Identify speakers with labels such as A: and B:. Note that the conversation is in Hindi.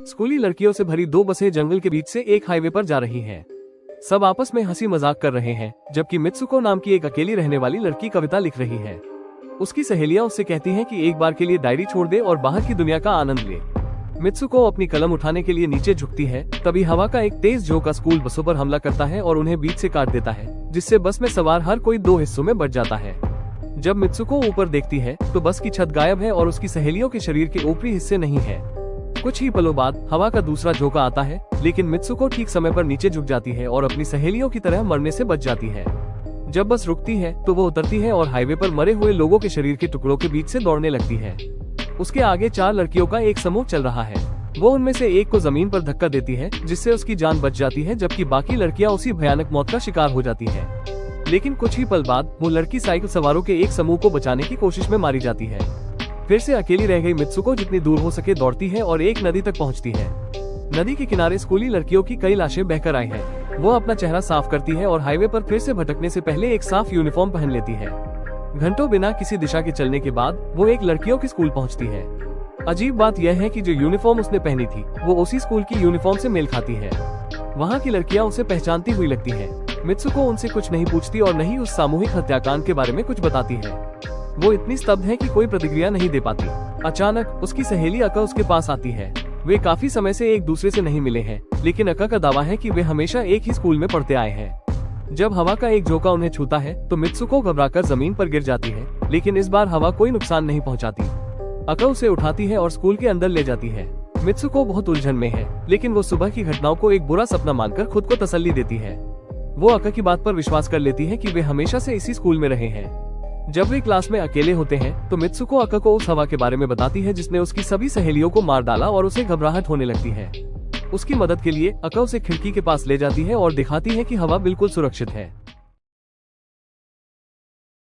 A: स्कूली लड़कियों से भरी दो बसें जंगल के बीच से एक हाईवे पर जा रही हैं। सब आपस में हंसी मजाक कर रहे हैं, जबकि मित्सुको नाम की एक अकेली रहने वाली लड़की कविता लिख रही है। उसकी सहेलियां उससे कहती हैं कि एक बार के लिए डायरी छोड़ दे और बाहर की दुनिया का आनंद ले। मित्सुको अपनी कलम उठाने के लिए नीचे झुकती है, तभी हवा का एक तेज झोंका स्कूल बसों पर हमला करता है और उन्हें बीच से काट देता है, जिससे बस में सवार हर कोई दो हिस्सों में बंट जाता है। जब मित्सुको ऊपर देखती है तो बस की छत गायब है और उसकी सहेलियों के शरीर के ऊपरी हिस्से नहीं है। कुछ ही पलों बाद हवा का दूसरा झोंका आता है, लेकिन मित्सुको ठीक समय पर नीचे झुक जाती है और अपनी सहेलियों की तरह मरने से बच जाती है। जब बस रुकती है तो वो उतरती है और हाईवे पर मरे हुए लोगों के शरीर के टुकड़ों के बीच से दौड़ने लगती है। उसके आगे 4 लड़कियों का एक समूह चल रहा है। वो उनमें से एक को जमीन पर धक्का देती है, जिससे उसकी जान बच जाती है, जबकि बाकी लड़कियां उसी भयानक मौत का शिकार हो जाती है। लेकिन कुछ ही पल बाद वो लड़की साइकिल सवारों के एक समूह को बचाने की कोशिश में मारी जाती है। फिर से अकेली रह गई मित्सुको जितनी दूर हो सके दौड़ती है और एक नदी तक पहुंचती है। नदी के किनारे स्कूली लड़कियों की कई लाशें बहकर आई हैं। वो अपना चेहरा साफ करती है और हाईवे पर फिर से भटकने से पहले एक साफ यूनिफॉर्म पहन लेती है। घंटों बिना किसी दिशा के चलने के बाद वो एक लड़कियों की स्कूल पहुंचती है। अजीब बात यह है कि जो यूनिफॉर्म उसने पहनी थी वो उसी स्कूल की यूनिफॉर्म से मेल खाती है। वहाँ की लड़कियाँ उसे पहचानती हुई लगती है। मित्सुको उनसे कुछ नहीं पूछती और न ही उस सामूहिक हत्याकांड के बारे में कुछ बताती है। वो इतनी स्तब्ध है कि कोई प्रतिक्रिया नहीं दे पाती। अचानक उसकी सहेली अका उसके पास आती है। वे काफी समय से एक दूसरे से नहीं मिले हैं, लेकिन अका का दावा है कि वे हमेशा एक ही स्कूल में पढ़ते आए हैं। जब हवा का एक झोंका उन्हें छूता है तो मित्सुको घबराकर जमीन पर गिर जाती है, लेकिन इस बार हवा कोई नुकसान नहीं पहुंचाती। अका उसे उठाती है और स्कूल के अंदर ले जाती है। मित्सुको बहुत उलझन में है, लेकिन वो सुबह की घटनाओं को एक बुरा सपना मानकर खुद को तसल्ली देती है। वो अका की बात पर विश्वास कर लेती है कि वे हमेशा से इसी स्कूल में रहे हैं। जब वे क्लास में अकेले होते हैं तो मित्सुको अका को उस हवा के बारे में बताती है जिसने उसकी सभी सहेलियों को मार डाला और उसे घबराहट होने लगती है। उसकी मदद के लिए अका उसे खिड़की के पास ले जाती है और दिखाती है कि हवा बिल्कुल सुरक्षित है।